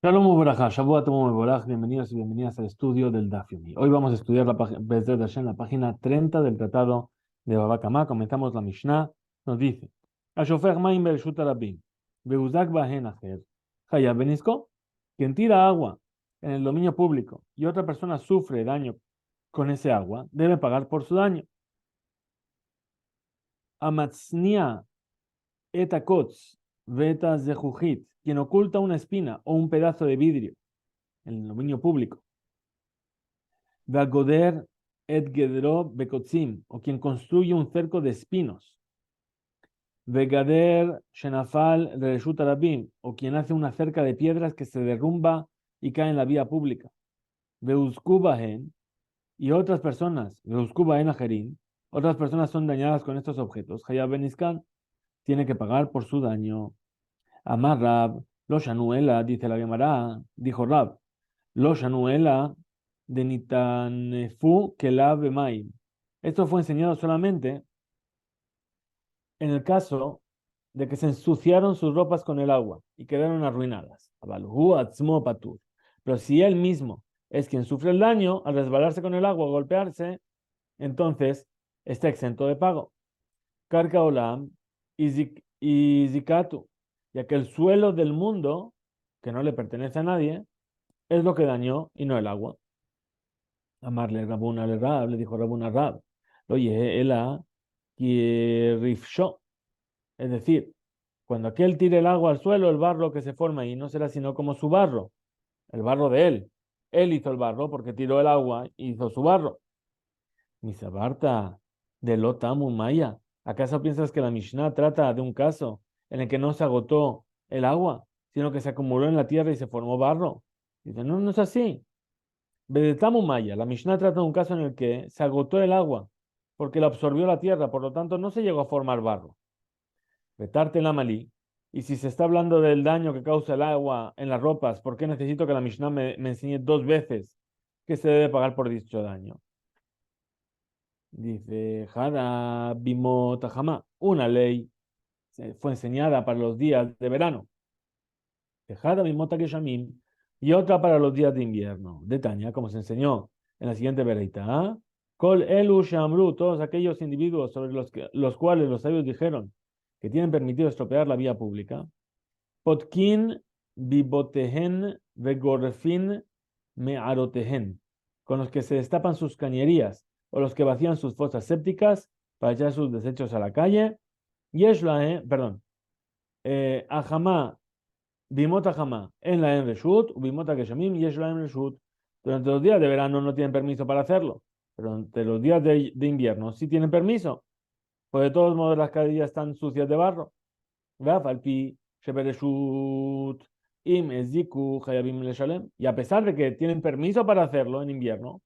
Shalom Uberajá, Shabbat Tov Uberaj, bienvenidos y bienvenidas al estudio del Daf Yomi. Hoy vamos a estudiar la página 30 del tratado de Baba Kamá. Comenzamos la Mishnah. Nos dice: Ashofer Maim Bereshut Rabim, Beuzak Bahen Acher, Hayav Benisko, quien tira agua en el dominio público y otra persona sufre daño con ese agua, debe pagar por su daño. Amatznia Etakotz Veta Zehujit, quien oculta una espina o un pedazo de vidrio en el dominio público. Vagoder et gedro bekotzim, o quien construye un cerco de espinos. Vegader shenafal reshut arabim, o quien hace una cerca de piedras que se derrumba y cae en la vía pública. Veuzkubahen, y otras personas, Veuzkubahen ajerin, otras personas son dañadas con estos objetos. Hayab Beniskan tiene que pagar por su daño. Amar Rab, lo shanuela, dice la Gemara, dijo Rab, lo shanuela de Nitanefu Kelav Bemaim. Esto fue enseñado solamente en el caso de que se ensuciaron sus ropas con el agua y quedaron arruinadas. Abalhu atzmo patur. Pero si él mismo es quien sufre el daño al resbalarse con el agua o golpearse, entonces está exento de pago. Karka olam y zikatu, ya que el suelo del mundo, que no le pertenece a nadie, es lo que dañó y no el agua. Amarle Rabuna le Rab, le dijo Rabuna Rab, oye, ela que rifshó, es decir, cuando aquel tire el agua al suelo, el barro que se forma ahí no será sino como su barro, el barro de él. Él hizo el barro porque tiró el agua y hizo su barro. Misabarta de Lotamu Maya, ¿acaso piensas que la Mishnah trata de un caso en el que no se agotó el agua, sino que se acumuló en la tierra y se formó barro? Dice, no, no es así. Bedetamu Maya, la Mishnah trata de un caso en el que se agotó el agua porque la absorbió la tierra, por lo tanto no se llegó a formar barro. Betarte la malí, y si se está hablando del daño que causa el agua en las ropas, ¿por qué necesito que la Mishnah me enseñe dos veces que se debe pagar por dicho daño? Dice, Jada Bimot Hajamá, una ley fue enseñada para los días de verano. Jada Bimot Geshamim, y otra para los días de invierno. De Tania, como se enseñó en la siguiente vereita. Kol Elu Shamru, todos aquellos individuos sobre los cuales los sabios dijeron que tienen permitido estropear la vía pública. Potkin Bibotehen Vegorfin Mearotehen, con los que se destapan sus cañerías o los que vacían sus fosas sépticas para echar sus desechos a la calle. Yeshla, perdón, Ajamá, Bimota Ajamá, en la en Reshut, Bimota Geshamim, Yeshla en Reshut. Durante los días de verano no tienen permiso para hacerlo, pero durante los días de invierno sí tienen permiso, pues de todos modos las calles están sucias de barro. Vafalpi, Shebereshut, Im Eziku, Hayabim Leshalem. Y a pesar de que tienen permiso para hacerlo en invierno,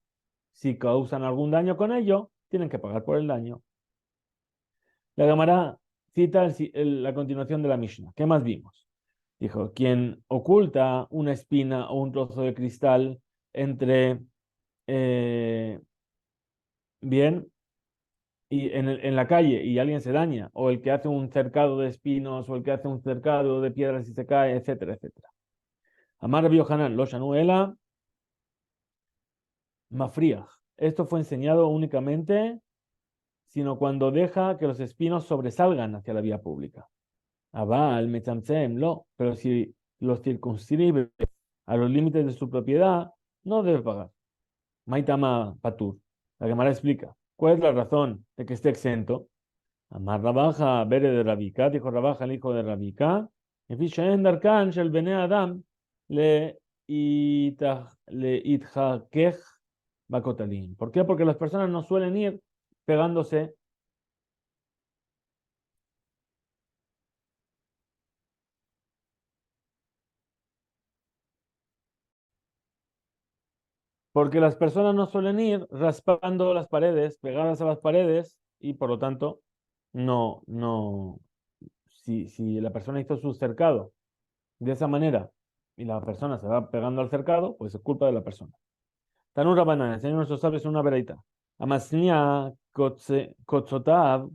si causan algún daño con ello, tienen que pagar por el daño. La Gemara cita la continuación de la Mishnah. ¿Qué más vimos? Dijo, quien oculta una espina o un trozo de cristal entre, eh, bien, y en la calle y alguien se daña, o el que hace un cercado de espinos, o el que hace un cercado de piedras y se cae, etcétera, etcétera. Amar Rabbi Yohanan, lo shanuela, mafriach. Esto fue enseñado únicamente, sino cuando deja que los espinos sobresalgan hacia la vía pública. Abal, metamsem, lo, pero si los circunscribe a los límites de su propiedad, no debe pagar. Maitama patur. La Gemara explica, ¿cuál es la razón de que esté exento? Amar Rabaja, Bere de Rabika, dijo Rabaja, el hijo de Rabika, Efishaen Darkan, Shel Bene Adam, le itjakech bakotalim. ¿Por qué? Porque las personas no suelen ir pegándose. Porque las personas no suelen ir raspando las paredes, pegadas a las paredes, y por lo tanto, no, si la persona hizo su cercado de esa manera y la persona se va pegando al cercado, pues es culpa de la persona. Tanur Rabanan, enseña a nuestros sabios una vereita. Amasnia kotzotav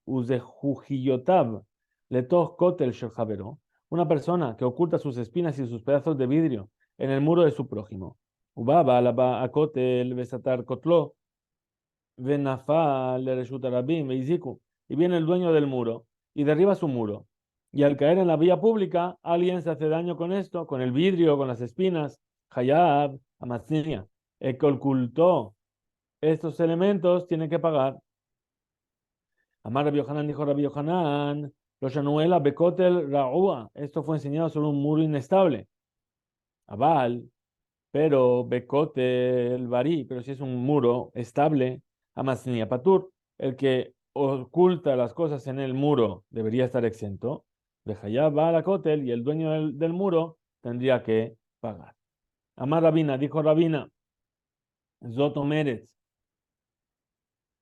uzehujiyotav letoch kotel shel javero. una persona que oculta sus espinas y sus pedazos de vidrio en el muro de su prójimo. Ubaba alaba akotel besatar kotlo venafal reshut arabim veiziku. Y viene el dueño del muro y derriba su muro. Y al caer en la vía pública, alguien se hace daño con esto, con el vidrio, con las espinas. Hayab, Amatznia. El que ocultó estos elementos tiene que pagar. Amar Rabbi Yohanan dijo Rabbi Yohanan, los Shanuela Bekotel Ra'ua. Esto fue enseñado sobre un muro inestable. Abal, pero Bekotel Bari, pero si es un muro estable, Amasnia Patur, el que oculta las cosas en el muro debería estar exento. Deja va a la Kotel y el dueño del muro tendría que pagar. Amar Rabina, dijo Rabina, Zoto Meretz,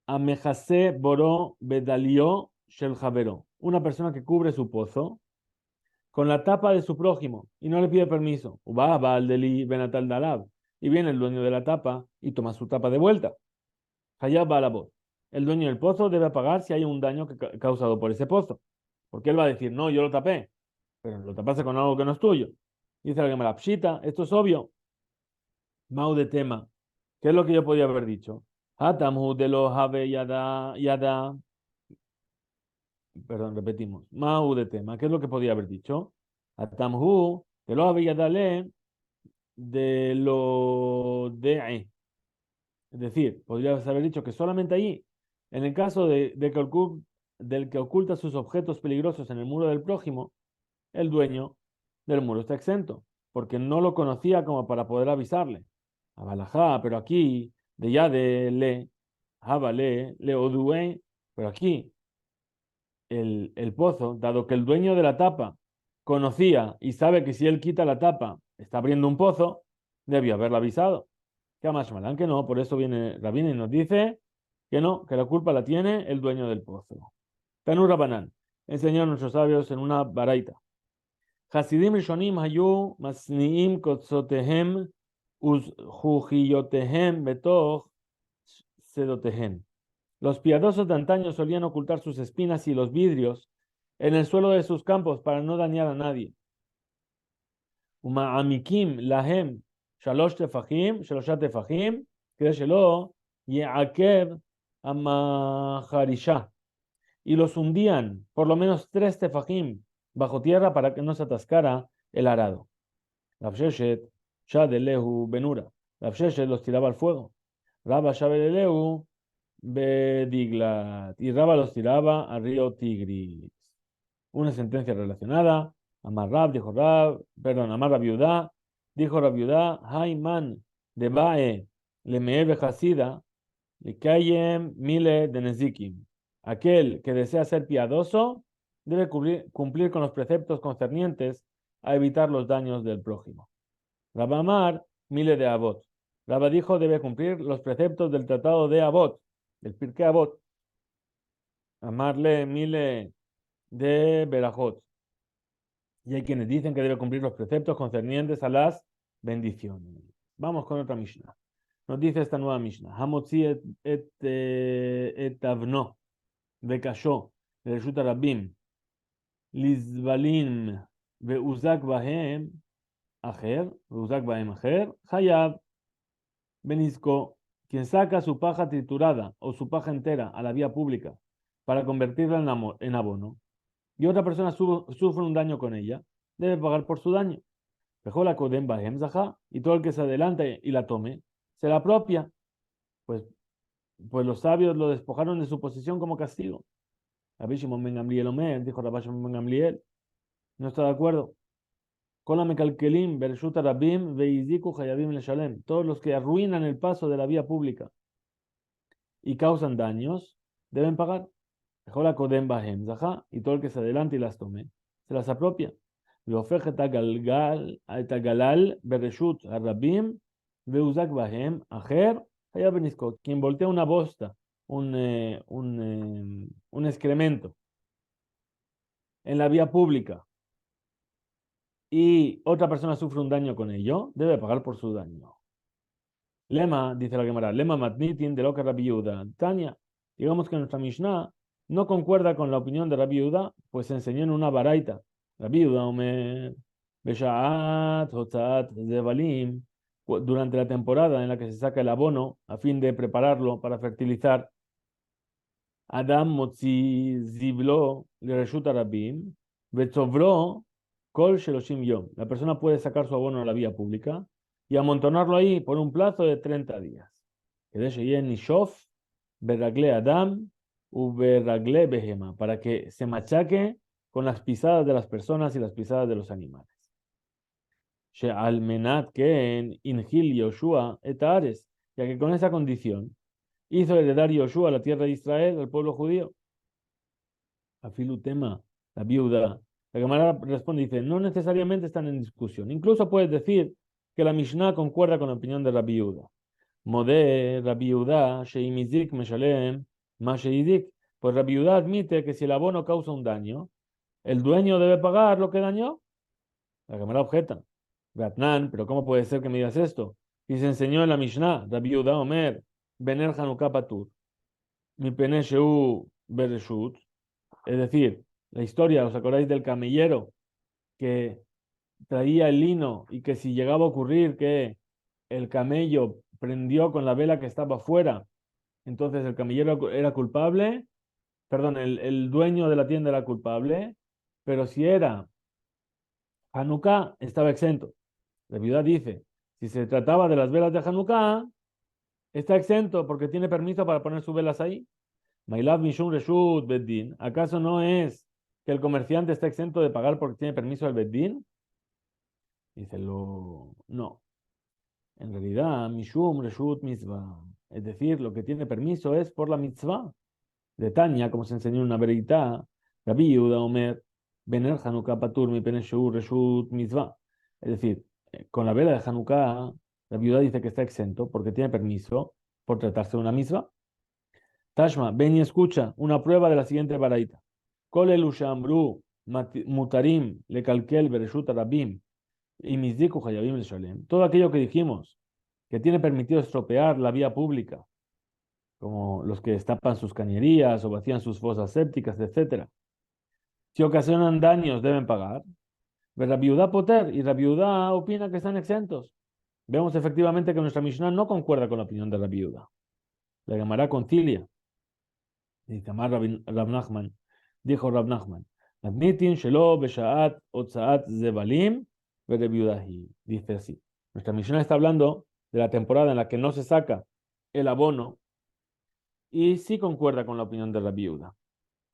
Amejase Boró Bedalió Shel Javero, una persona que cubre su pozo con la tapa de su prójimo y no le pide permiso. Uba al deli benatal dalab. Y viene el dueño de la tapa y toma su tapa de vuelta. Hayab va a la voz. El dueño del pozo debe pagar si hay un daño causado por ese pozo. Porque él va a decir, no, yo lo tapé, pero lo tapaste con algo que no es tuyo. Dice la Gemara, pshita, esto es obvio. Mau de tema. ¿Qué es lo que yo podía haber dicho? Hatamhu de lo have yada. Perdón, repetimos. Mau de tema. ¿Qué es lo que podía haber dicho? Hatamhu de lo have yadale de lo de. Es decir, podrías haber dicho que solamente allí, en el caso del que oculta sus objetos peligrosos en el muro del prójimo, el dueño del muro está exento, porque no lo conocía como para poder avisarle. Abalajá, pero aquí, de ya de le, jabale, le odue, pero aquí, el pozo, dado que el dueño de la tapa conocía y sabe que si él quita la tapa, está abriendo un pozo, debió haberlo avisado. Que más malán que no, por eso viene Rabina y nos dice que no, que la culpa la tiene el dueño del pozo. Tanur Rabanán, enseñaron nuestros sabios en una baraita. Hasidim Rishonim hayu masniim kotzotehem uzjujiyotehem betoch sedotehem. Los piadosos de antaño solían ocultar sus espinas y los vidrios en el suelo de sus campos para no dañar a nadie. Uma'amikim lahem שלושה טפחים, כדי שלא יעכב המחרישה. Y los hundían por lo menos 3 tefajim bajo tierra para que no se atascara el arado. Rav Sheshet, Shadelehu Benura. Rav Sheshet los tiraba al fuego. Rabba Shabelelehu Bediglat. Y Rabba los tiraba al río Tigris. Una sentencia relacionada. Amar Rab, dijo Rab, perdón, Amar Rabiudá, dijo Rabiudá, Haiman de Bae, Lemeve Hasida, Likayem Mile de Nezikim. Aquel que desea ser piadoso debe cumplir con los preceptos concernientes a evitar los daños del prójimo. Rabba Amar, Mile de Abot. Rabba dijo debe cumplir los preceptos del tratado de Abot, del Pirkei Abot. Amarle Mile de Berajot. Y hay quienes dicen que debe cumplir los preceptos concernientes a las bendiciones. Vamos con otra Mishnah. Nos dice esta nueva Mishnah. Hamotzi et avno vekasho reshut rabim lizbalim veuzak bahem acher hayab benizko. Quien saca su paja triturada o su paja entera a la vía pública para convertirla en abono y otra persona sufre un daño con ella, debe pagar por su daño. Y todo el que se adelante y la tome, se la apropia. Pues los sabios lo despojaron de su posesión como castigo. Rabbi Shimon ben Gamliel Omer, dijo Rabbi Shimon ben Gamliel, no está de acuerdo. Todos los que arruinan el paso de la vía pública y causan daños, deben pagar. Y todo el que se adelante y las tome, se las apropia. והופך את הגלל ברשות הרבים והוזק בהם אחר חייב בנזקו. Quien voltea una bosta, un excremento en la vía pública y otra persona sufre un daño con ello, debe pagar por su daño. Lema, dice la Gemara, lema matnitin de lo que Rabbi Yehuda. Tania, digamos que nuestra Mishnah no concuerda con la opinión de Rabbi Yehuda, pues enseñó en una baraita Rabbi Yehuda Omer, Beshaat, Hotzat, Zebalim, durante la temporada en la que se saca el abono a fin de prepararlo para fertilizar, Adam Motzi Ziblo le Reshut Rabim, Betzovro Kol Sheloshim Yom. La persona puede sacar su abono a la vía pública y amontonarlo ahí por un plazo de 30 días. Nishof, Beragle Adam, Uberagle Behema, para que se machaque con las pisadas de las personas y las pisadas de los animales. She'al menat ken inhil Yoshua et Ares, ya que con esa condición hizo heredar Yoshua la tierra de Israel al pueblo judío. Afilu tema, la viuda. La Gemara responde y dice, no necesariamente están en discusión. Incluso puedes decir que la Mishnah concuerda con la opinión de la viuda. Modé, Rabbi Yehuda, sheimizik meshalem, ma sheizik. Pues Rabbi Yehuda admite que si el abono causa un daño, el dueño debe pagar lo que dañó. La Gemara objeta. Beatnan, pero ¿cómo puede ser que me digas esto? Y se enseñó en la Mishnah, Rabbi Yehuda Omer, Bener Hanukkah Patur, mi pene sheu bereshut. Es decir, la historia, ¿os acordáis del camellero que traía el lino y que si llegaba a ocurrir que el camello prendió con la vela que estaba afuera, entonces el camellero era culpable, perdón, el dueño de la tienda era culpable, pero si era Hanukkah, estaba exento. La viuda dice, si se trataba de las velas de Hanukkah, está exento porque tiene permiso para poner sus velas ahí. Mailav Mishum Reshut Beddin. ¿Acaso no es que el comerciante está exento de pagar porque tiene permiso del Beddin? Dice, no. En realidad, Mishum Reshut Mitzvah. Es decir, lo que tiene permiso es por la mitzvah. De Tania, como se enseñó en una veredita, Rabbi Yehuda Omer, Bener Hanukkah Patur mi Peneshur Reshut Mitzvah. Es decir, con la vela de Hanukkah, la viuda dice que está exento porque tiene permiso por tratarse de una mitzvah. Tashma, ven y escucha una prueba de la siguiente baraita. Kol elu she'amru mutarim lekalkel bereshut rabim y mizdiku hayabim leshalem. Todo aquello que dijimos que tiene permitido estropear la vía pública, como los que destapan sus cañerías o vacían sus fosas sépticas, etc. Si ocasionan daños, deben pagar. La viuda poter y la viuda opina que están exentos. Vemos efectivamente que nuestra Mishnah no concuerda con la opinión de la viuda. La llamará concilia. Dice Rab Nachman, dijo Rab Nachman, admitin shelo beshaat otzaat zebalim verebiudahi. Dice así. Nuestra Mishnah está hablando de la temporada en la que no se saca el abono y sí concuerda con la opinión de la viuda.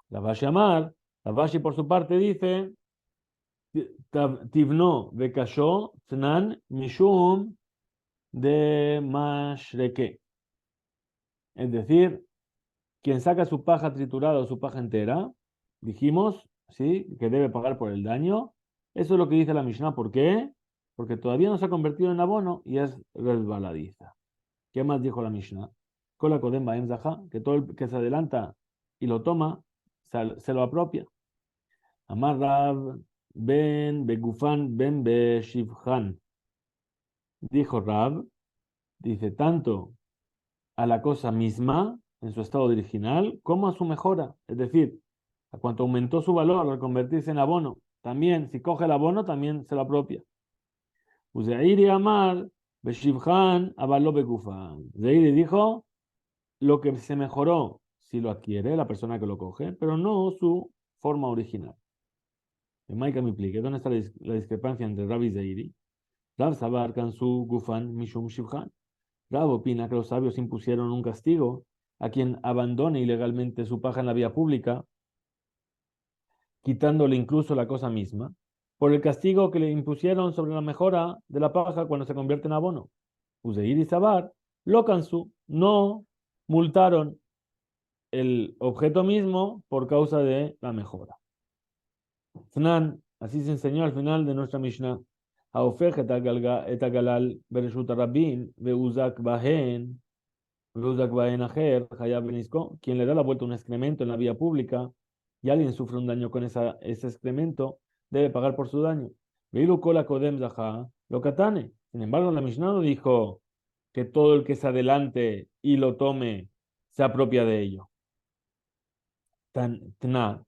La Vashi Amar, la Vashi por su parte dice, Tivno bekasho tnan mishum de mashreke. Es decir, quien saca su paja triturada o su paja entera, dijimos, ¿sí? Que debe pagar por el daño. Eso es lo que dice la Mishnah. ¿Por qué? Porque todavía no se ha convertido en abono y es resbaladiza. ¿Qué más dijo la Mishnah? Kola kodem ba'em zaha, que todo el que se adelanta y lo toma, se lo apropia. Amar Rab ben begufan ben beshivhan. Dijo Rab, dice tanto a la cosa misma en su estado original como a su mejora. Es decir, a cuanto aumentó su valor al convertirse en abono, también, si coge el abono, también se lo apropia. Uzeiri Amar, Beshivhan, Avaló Begufan. Zeiri dijo, lo que se mejoró, si lo adquiere la persona que lo coge, pero no su forma original. En Maika me plique, ¿dónde está la discrepancia entre Rab y Zeiri? Rab Sabar, Kansu, Gufan, Mishum, Shivhan. Rab opina que los sabios impusieron un castigo a quien abandone ilegalmente su paja en la vía pública, quitándole incluso la cosa misma, por el castigo que le impusieron sobre la mejora de la paja cuando se convierte en abono. Uzeir y Sabar, lo cansó, no multaron el objeto mismo por causa de la mejora. Fnan, así se enseñó al final de nuestra Mishnah. Haofej et agalal bereshut rabin veuzak bahen quien le da la vuelta a un excremento en la vía pública y alguien sufre un daño con ese excremento, debe pagar por su daño. Lo katane. Sin embargo, la Mishnah no dijo que todo el que se adelante y lo tome se apropia de ello. Tna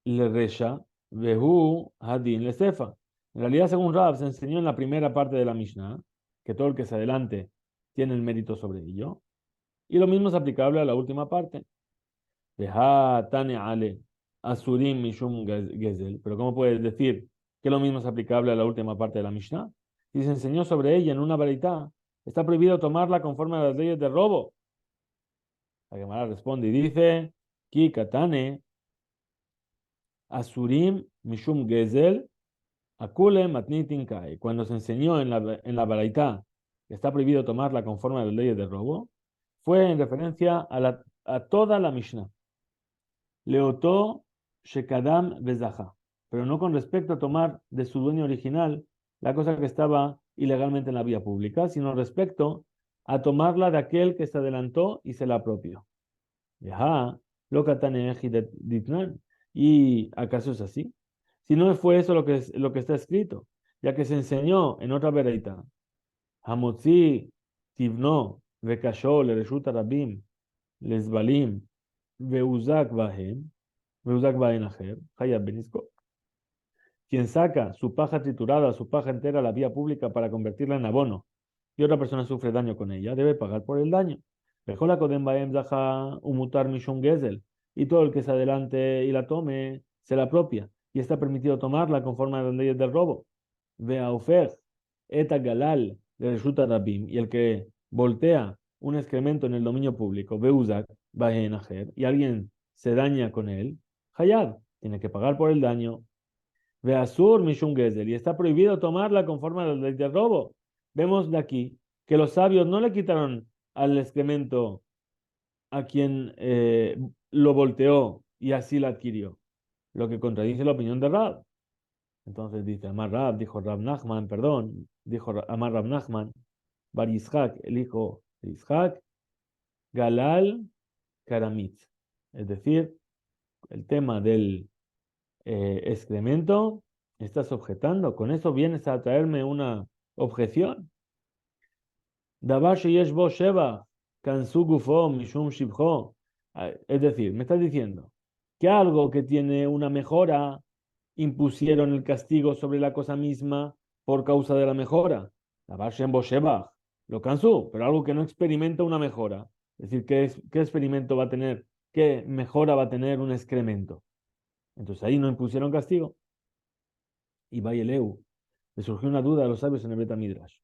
le resha, Vehu Hadin Lesefa. En realidad, según Rab, se enseñó en la primera parte de la Mishnah que todo el que se adelante tiene el mérito sobre ello. Y lo mismo es aplicable a la última parte. Veha Tane Ale Asurim Mishum Gezel. Pero ¿cómo puedes decir que lo mismo es aplicable a la última parte de la Mishnah? Si se enseñó sobre ella en una baraita, está prohibido tomarla conforme a las leyes de robo. La Gemara responde y dice, Ki Katane Asurim Mishum Gezel Akule Matnitin Kai. Cuando se enseñó en la baraita que está prohibido tomarla conforme a las leyes de robo, fue en referencia a toda la Mishnah. Leotó Shekadam Bezaha, pero no con respecto a tomar de su dueño original la cosa que estaba ilegalmente en la vía pública, sino respecto a tomarla de aquel que se adelantó y se la apropió. Yaha, lo katane ditnan. ¿Y acaso es así? Si no fue eso lo que está escrito, ya que se enseñó en otra vereita, Hamotzi tivno vekasho le reshuta rabim lesbalim veuzak bahem veuzak bahen aher hayab benisko. Quien saca su paja triturada, su paja entera a la vía pública para convertirla en abono y otra persona sufre daño con ella, debe pagar por el daño. Bejola kodem baem zaha umutar mishum gezel. Y todo el que se adelante y la tome, se la apropia. Y está permitido tomarla conforme a las leyes del robo. Vea ofer, eta galal, le resulta rabim. Y el que voltea un excremento en el dominio público, beuzak, bahen ajer, y alguien se daña con él, hayad, tiene que pagar por el daño. Veasur mishum gezel, y está prohibido tomarla conforme a la ley del robo. Vemos de aquí que los sabios no le quitaron al excremento a quien lo volteó y así la adquirió, lo que contradice la opinión de Rab. Entonces dice, Amar Rab, dijo Rab Nachman, perdón, dijo Amar Rab Nachman, Bar Yitzhak, el hijo de Yitzhak, Galal Karamit. Es decir, el tema del excremento, estás objetando, con eso vienes a traerme una objeción. Davar sheyesh bo sheva, kansu gufo mishum shibho. Es decir, me estás diciendo que algo que tiene una mejora, impusieron el castigo sobre la cosa misma por causa de la mejora. Davar shem bo sheva, lo cansó, pero algo que no experimenta una mejora. Es decir, ¿qué experimento va a tener? ¿Qué mejora va a tener un excremento? Entonces ahí no impusieron castigo. Y Bayeleu, le surgió una duda a los sabios en el Beta Midrash.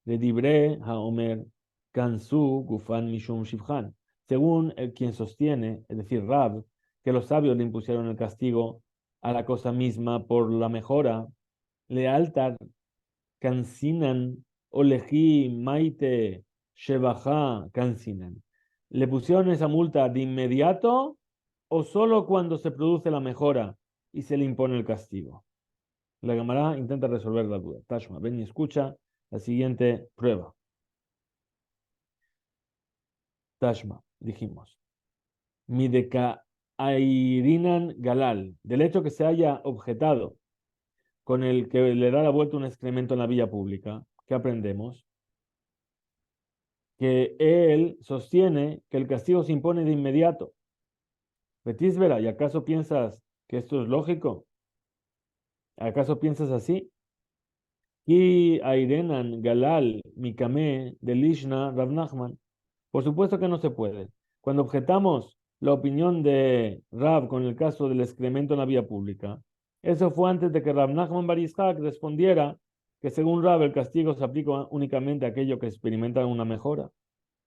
Le dibre haomer kansu gufan mishum shivhan. Según el quien sostiene, es decir, Rab, que los sabios le impusieron el castigo a la cosa misma por la mejora, le altar kansinan oleji maite shebaja kansinan. ¿Le pusieron esa multa de inmediato o solo cuando se produce la mejora y se le impone el castigo? La Gemara intenta resolver la duda. Tashma, ven y escucha la siguiente prueba. Tashma, dijimos. Mideka Airinan Galal, del hecho que se haya objetado con el que le da la vuelta un excremento en la vía pública, ¿qué aprendemos? Que él sostiene que el castigo se impone de inmediato. Betisbera, ¿y acaso piensas que esto es lógico? ¿Acaso piensas así? Y Airenan Galal Mikame de Lishna Rav Nachman. Por supuesto que no se puede. Cuando objetamos la opinión de Rab con el caso del excremento en la vía pública, eso fue antes de que Rav Nachman Bar Yitzhak respondiera que según Rab el castigo se aplica únicamente a aquello que experimenta una mejora.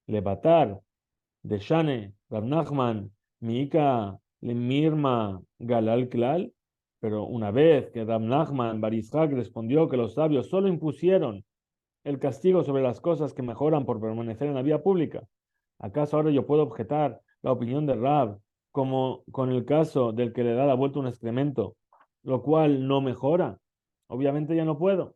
Levatar, de Shane, Rav Nachman, Miika, Lemirma, Galal Klal. Pero una vez que Rav Nachman Bar Yitzhak respondió que los sabios solo impusieron el castigo sobre las cosas que mejoran por permanecer en la vía pública, ¿acaso ahora yo puedo objetar la opinión de Rab como con el caso del que le da la vuelta un excremento, lo cual no mejora? Obviamente ya no puedo.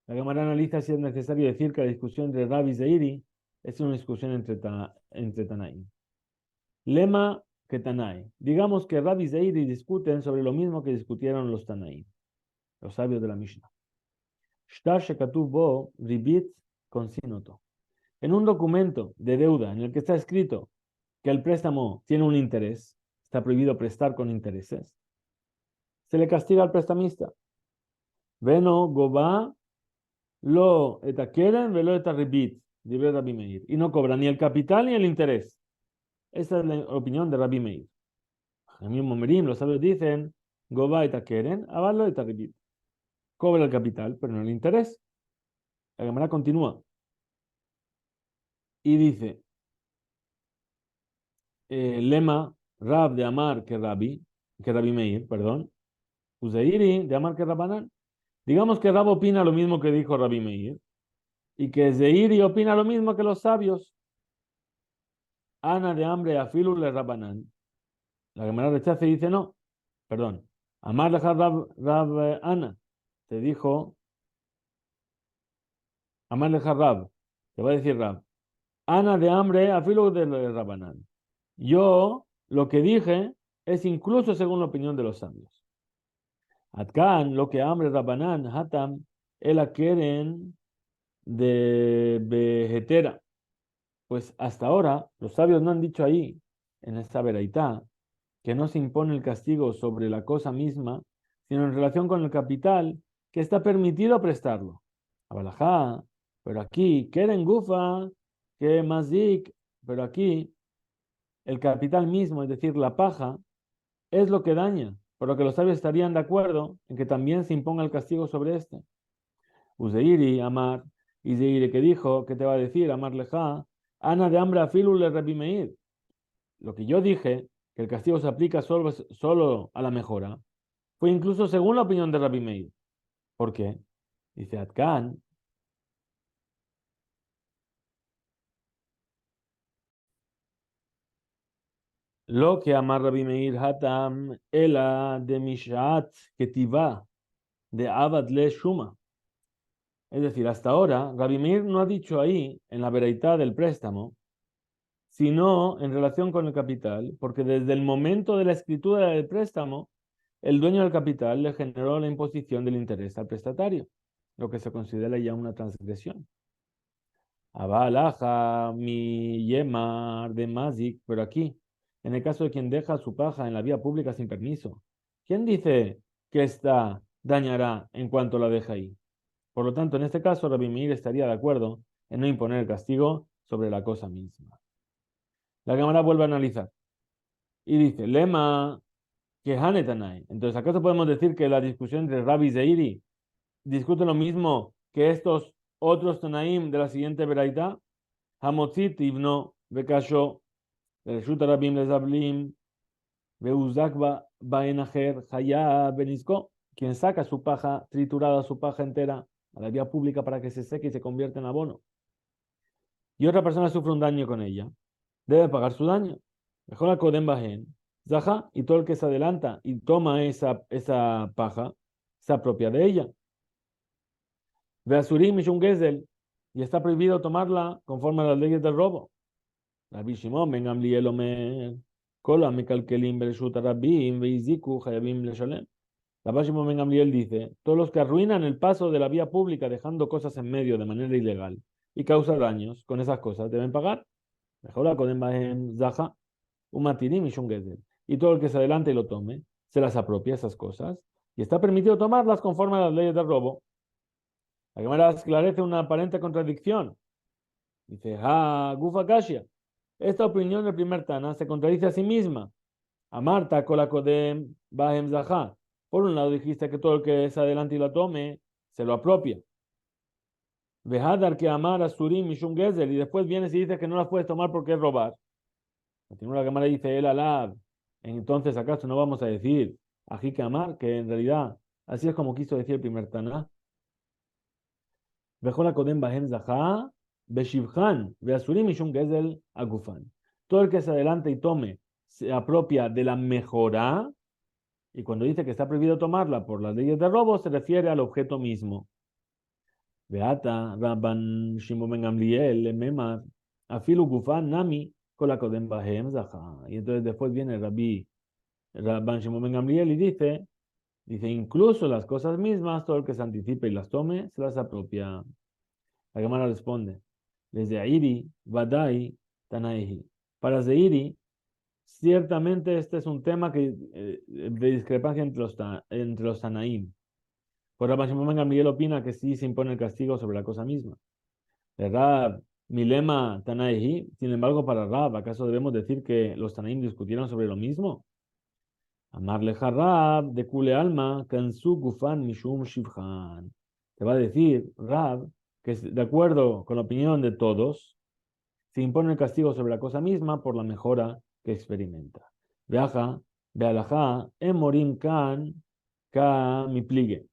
La Gemara analiza si es necesario decir que la discusión entre Rab y Zeiri es una discusión entre Tanaim. Lema que Tanai. Digamos que Rab y Zeiri discuten sobre lo mismo que discutieron los Tanaim, los sabios de la Mishnah. Shtar shekatuv bo ribit consinoto. En un documento de deuda en el que está escrito que el préstamo tiene un interés, está prohibido prestar con intereses, se le castiga al prestamista. Veno, goba, lo etakeren, velo etarribit, dice Rabbi Meir. Y no cobra ni el capital ni el interés. Esa es la opinión de Rabbi Meir. El mismo Merim, los sabios dicen, goba etakeren, avalo etarribit. Cobra el capital, pero no el interés. La Gemara continúa. Y dice, lema, Rab de Amar que Rabbi Meir, perdón, Uzeiri de Amar que Rabbanán. Digamos que Rab opina lo mismo que dijo Rabbi Meir y que Zeiri opina lo mismo que los sabios. Ana de hambre a Filu le Rabbanán. La Gemara rechaza y dice no, perdón. Amar de Rab Ana. Te dijo, Amar de Rab. Te va a decir Rab. Ana de hambre a Filu de Rabbanán. Yo lo que dije es incluso según la opinión de los sabios. Atkan, lo que hambre Rabbanán, Hatam, el Akeren de Vegetera. Pues hasta ahora los sabios no han dicho ahí, en esta veraitá, que no se impone el castigo sobre la cosa misma, sino en relación con el capital que está permitido prestarlo. Abalajá, pero aquí, Keren Gufa, que Mazik, pero aquí el capital mismo, es decir, la paja, es lo que daña, por lo que los sabios estarían de acuerdo en que también se imponga el castigo sobre este. Uzeiri, Amar, y Zeiri que dijo, ¿qué te va a decir? Amar Leja, Ana de hambre a Filu le Rabbi Meir. Lo que yo dije, que el castigo se aplica solo a la mejora, fue incluso según la opinión de Rabbi Meir. ¿Por qué? Dice Atkan, lo que amar Rabbi Meir hatam ela de mishat ketiva de abad le shuma. Es decir, hasta ahora, Rabbi Meir no ha dicho ahí, en la veraitá del préstamo, sino en relación con el capital, porque desde el momento de la escritura del préstamo, el dueño del capital le generó la imposición del interés al prestatario, lo que se considera ya una transgresión. Abalaja, mi yemar de mazik, pero aquí, en el caso de quien deja su paja en la vía pública sin permiso, ¿quién dice que esta dañará en cuanto la deja ahí? Por lo tanto, en este caso, Rabbi Meir estaría de acuerdo en no imponer el castigo sobre la cosa misma. La cámara vuelve a analizar y dice, lema que Hanetanai. Entonces, ¿acaso podemos decir que la discusión entre Rabbi y Zeiri discute lo mismo que estos otros Tanaim de la siguiente veraita? Hamotzit ibno bekasho Reshut Rabim lezablim veuzak baenajer haya benizko. Quien saca su paja triturada, su paja entera a la vía pública para que se seque y se convierta en abono, y otra persona sufre un daño con ella, debe pagar su daño. Mejor la Kodem Bahen, Zaha, y todo el que se adelanta y toma esa paja, se apropia de ella. Ve Asurim Mishum Gezel, y está prohibido tomarla conforme a las leyes del robo. Rabbi Shimon ben Gamliel Omer, Kol HaMekalkelim Bereshut HaRabim Veiziku Hayabim Leshalem. Rabbi Shimon ben Gamliel dice, todos los que arruinan el paso de la vía pública dejando cosas en medio de manera ilegal y causan daños con esas cosas deben pagar. Mejor la Kodem Bahen Zaha, Umatirim y Shungezel. Y todo el que se adelante y lo tome, se las apropia esas cosas, y está permitido tomarlas conforme a las leyes del robo. La Gemara esclarece una aparente contradicción. Dice, Gufa Kashia. Esta opinión del primer Tana se contradice a sí misma. Amarta Kola Kodem Bahem Zaha. Por un lado dijiste que todo el que se adelante y lo tome, se lo apropia. Vehadar que amar a Surim y Shungezel, y después vienes y dices que no las puedes tomar porque es robar. Continúa la cámara y dice, el alab. Entonces, ¿acaso no vamos a decir ají que amar? Que en realidad, así es como quiso decir el primer Taná. Vejola kodem bahem zahá, beshivhan, veasurim mishum gezel agufan. Todo el que se adelante y tome se apropia de la mejora, y cuando dice que está prohibido tomarla por las leyes de robo, se refiere al objeto mismo. Beata, Rabban Shimon ben Gamliel, Memar, afilu gufan nami, kola kodem bahem zahá. Y entonces después viene Rabban Shimon ben Gamliel y dice, incluso las cosas mismas, todo el que se anticipe y las tome, se las apropia. La Gemara responde, desde Airi, Vadai, Tanaihi. Para Zeiri, Ciertamente este es un tema de discrepancia entre los Tanaim. Por Rabbi Shimon ben Gamliel opina que sí se impone el castigo sobre la cosa misma. De Rab, Milema Tanaihi, sin embargo, para Rab, ¿acaso debemos decir que los Tanaim discutieron sobre lo mismo? Amarle Rab de Kule Alma, Kansu Gufan Mishum Shivhan. Te va a decir Rab que de acuerdo con la opinión de todos, se impone el castigo sobre la cosa misma por la mejora que experimenta. Viaja, Bealajá, Emorim Kan, Ka mi pligue.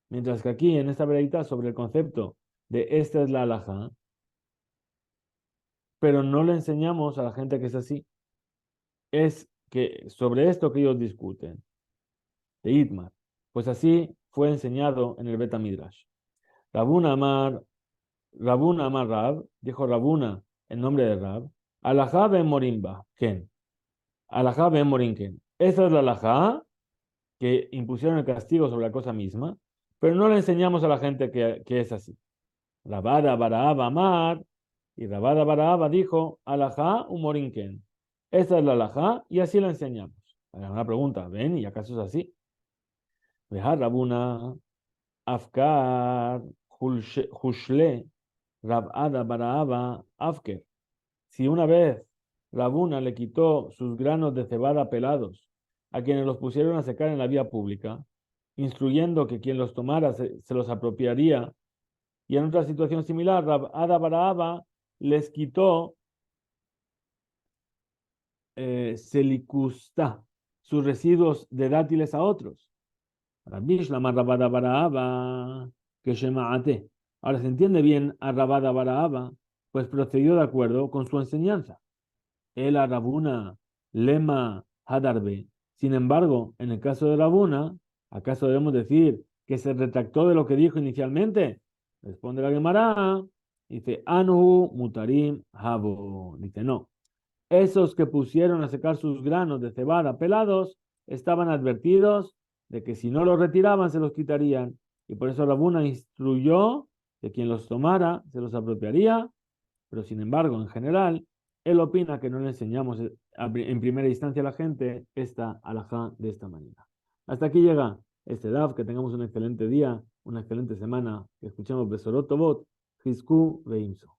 Mientras que aquí, en esta veredita, sobre el concepto de esta es la alajá, pero no le enseñamos a la gente que es así. Es que sobre esto que ellos discuten, de Itmar, pues así fue enseñado en el Beta Midrash. Rabuna Amar, Rabuna Amar Rab, dijo Rabuna en nombre de Rab, alajá ben morimba, Ken, alajá ben morinken. Esa es la alajá que impusieron el castigo sobre la cosa misma, pero no le enseñamos a la gente que es así. Rabada Baraaba Amar, y Rabada Baraaba dijo, alajá umorinken. Esta es la alajá y así la enseñamos. Una pregunta, ¿ven? ¿Y acaso es así? Veja Rabuna, Afkar, Hushle, Rabada Baraaba, Afker. Si una vez Rabuna le quitó sus granos de cebada pelados a quienes los pusieron a secar en la vía pública, instruyendo que quien los tomara se los apropiaría, y en otra situación similar, Rabada Baraaba les quitó Selicusta, sus residuos de dátiles a otros. Rabish la Rabada Baraaba, que Shema'ate. Ahora se entiende bien a Rabada Baraaba, pues procedió de acuerdo con su enseñanza. El Rabuna, Lema Hadarbe. Sin embargo, en el caso de Rabuna, ¿acaso debemos decir que se retractó de lo que dijo inicialmente? Responde la Gemara, dice, Anhu Mutarim Habo. Dice, no. Esos que pusieron a secar sus granos de cebada pelados estaban advertidos de que si no los retiraban se los quitarían. Y por eso Rabuna instruyó que quien los tomara se los apropiaría, pero sin embargo, en general, él opina que no le enseñamos en primera instancia a la gente esta alajá de esta manera. Hasta aquí llega este DAF, que tengamos un excelente día, una excelente semana, que escuchemos Besorot Tovot, Hizku Veimso.